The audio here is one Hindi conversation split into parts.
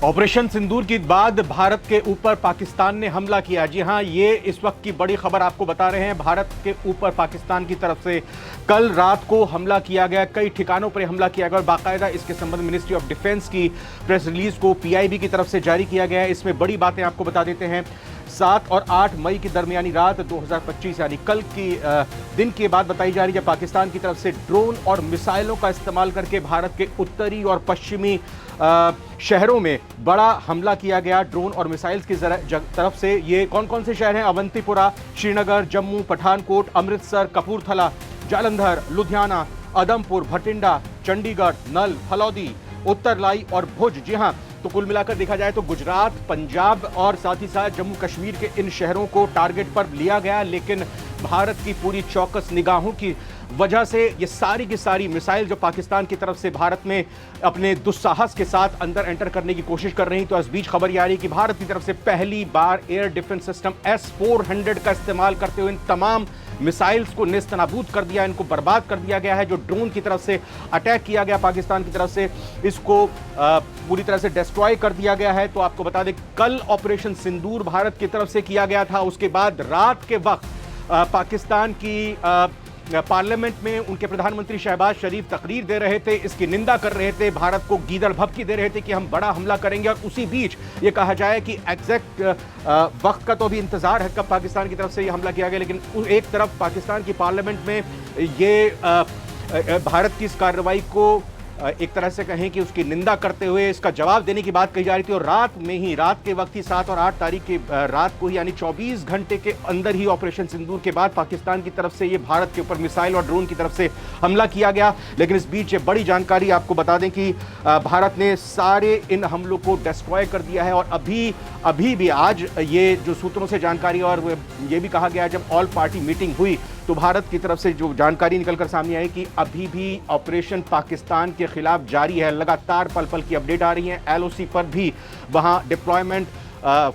ऑपरेशन सिंदूर के बाद भारत के ऊपर पाकिस्तान ने हमला किया। जी हां, ये इस वक्त की बड़ी खबर आपको बता रहे हैं। भारत के ऊपर पाकिस्तान की तरफ से कल रात को हमला किया गया, कई ठिकानों पर हमला किया गया और बाकायदा इसके संबंध में मिनिस्ट्री ऑफ डिफेंस की प्रेस रिलीज को पीआईबी की तरफ से जारी किया गया है। इसमें बड़ी बातें आपको बता देते हैं। 7 और 8 मई की दरमियानी रात 2025 यानी कल की दिन की बात बताई जा रही है। पाकिस्तान की तरफ से ड्रोन और मिसाइलों का इस्तेमाल करके भारत के उत्तरी और पश्चिमी शहरों में बड़ा हमला किया गया ड्रोन और मिसाइल्स की तरफ से। ये कौन कौन से शहर हैं? अवंतीपुरा, श्रीनगर, जम्मू, पठानकोट, अमृतसर, कपूरथला, जालंधर, लुधियाना, अदमपुर, भटिंडा, चंडीगढ़, नल, फलौदी, उत्तरलाई और भुज। जी हां, तो कुल मिलाकर देखा जाए तो गुजरात, पंजाब और साथ ही साथ जम्मू कश्मीर के इन शहरों को टारगेट पर लिया गया। लेकिन भारत की पूरी चौकस निगाहों की वजह से ये सारी की सारी मिसाइल जो पाकिस्तान की तरफ से भारत में अपने दुस्साहस के साथ अंदर एंटर करने की कोशिश कर रही, तो इस बीच खबर ये आ रही कि भारत की तरफ से पहली बार एयर डिफेंस सिस्टम S-400 का इस्तेमाल करते हुए इन तमाम मिसाइल्स को नेस्तनाबूद कर दिया, इनको बर्बाद कर दिया गया है। जो ड्रोन की तरफ से अटैक किया गया पाकिस्तान की तरफ से, इसको पूरी तरह से डिस्ट्रॉय कर दिया गया है। तो आपको बता दें, कल ऑपरेशन सिंदूर भारत की तरफ से किया गया था। उसके बाद रात के वक्त पाकिस्तान की पार्लियामेंट में उनके प्रधानमंत्री शहबाज शरीफ तकरीर दे रहे थे, इसकी निंदा कर रहे थे, भारत को गीदड़ भभकी दे रहे थे कि हम बड़ा हमला करेंगे। और उसी बीच ये कहा जाए कि एग्जैक्ट वक्त का तो अभी इंतजार है कब पाकिस्तान की तरफ से ये हमला किया गया, लेकिन एक तरफ पाकिस्तान की पार्लियामेंट में ये भारत की इस कार्रवाई को एक तरह से कहें कि उसकी निंदा करते हुए इसका जवाब देने की बात कही जा रही थी। और रात के वक्त ही 7 और 8 तारीख की रात को ही यानी 24 घंटे के अंदर ही ऑपरेशन सिंदूर के बाद पाकिस्तान की तरफ से ये भारत के ऊपर मिसाइल और ड्रोन की तरफ से हमला किया गया। लेकिन इस बीच ये बड़ी जानकारी आपको बता दें कि भारत ने सारे इन हमलों को डिस्ट्रॉय कर दिया है। और अभी भी आज ये जो सूत्रों से जानकारी और ये भी कहा गया, जब ऑल पार्टी मीटिंग हुई तो भारत की तरफ से जो जानकारी निकलकर सामने आई कि अभी भी ऑपरेशन पाकिस्तान के खिलाफ जारी है। लगातार पल पल की अपडेट आ रही है। LOC पर भी वहां डिप्लॉयमेंट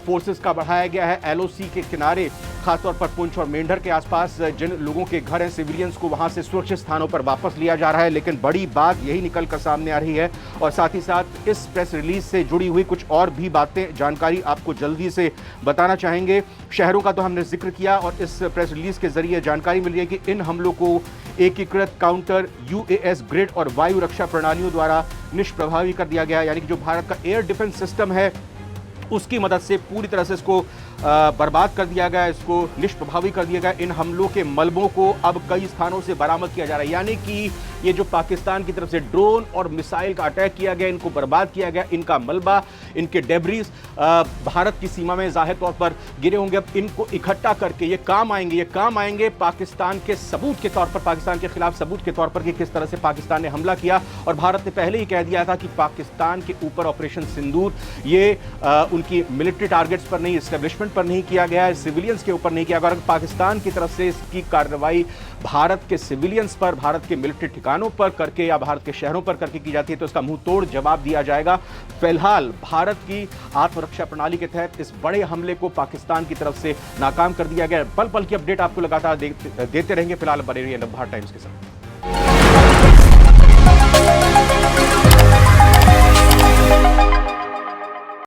फोर्सेस का बढ़ाया गया है। LOC के किनारे खासतौर पर पुंछ और मेंढर के आसपास जिन लोगों के घर हैं, सिविलियंस को वहां से सुरक्षित स्थानों पर वापस लिया जा रहा है। लेकिन बड़ी बात यही निकल कर सामने आ रही है और साथ ही साथ इस प्रेस रिलीज से जुड़ी हुई कुछ और भी बातें, जानकारी आपको जल्दी से बताना चाहेंगे। शहरों का तो हमने जिक्र किया और इस प्रेस रिलीज के जरिए जानकारी मिली है कि इन हमलों को एकीकृत काउंटर UAS ग्रिड और वायु रक्षा प्रणालियों द्वारा निष्प्रभावी कर दिया गया। यानी कि जो भारत का एयर डिफेंस सिस्टम है उसकी मदद से पूरी तरह से इसको बर्बाद कर दिया गया, इसको निष्प्रभावी कर दिया गया। इन हमलों के मलबों को अब कई स्थानों से बरामद किया जा रहा है। यानी कि ये जो पाकिस्तान की तरफ से ड्रोन और मिसाइल का अटैक किया गया, इनको बर्बाद किया गया, इनका मलबा, इनके डेब्रीज भारत की सीमा में जाहिर तौर पर गिरे होंगे। अब इनको इकट्ठा करके ये काम आएंगे पाकिस्तान के सबूत के तौर पर, पाकिस्तान के खिलाफ सबूत के तौर पर कि किस तरह से पाकिस्तान ने हमला किया। और भारत ने पहले ही कह दिया था कि पाकिस्तान के ऊपर ऑपरेशन सिंदूर ये उनकी मिलिट्री टारगेट्स पर नहीं, एस्टेब्लिशमेंट पर नहीं किया गया है, सिविलियंस के ऊपर नहीं किया गया। अगर पाकिस्तान की तरफ से इसकी कार्रवाई भारत के सिविलियंस पर, भारत के मिलिट्री ठिकानों पर करके या भारत के शहरों पर करके की जाती है तो इसका मुंह तोड़ जवाब दिया जाएगा। फिलहाल भारत की आत्मरक्षा प्रणाली के तहत इस बड़े हमले को पाकिस्तान की तरफ से नाकाम कर दिया गया। पल पल की अपडेट आपको लगातार देते रहेंगे। फिलहाल बने रहिए नवभारत टाइम्स के साथ।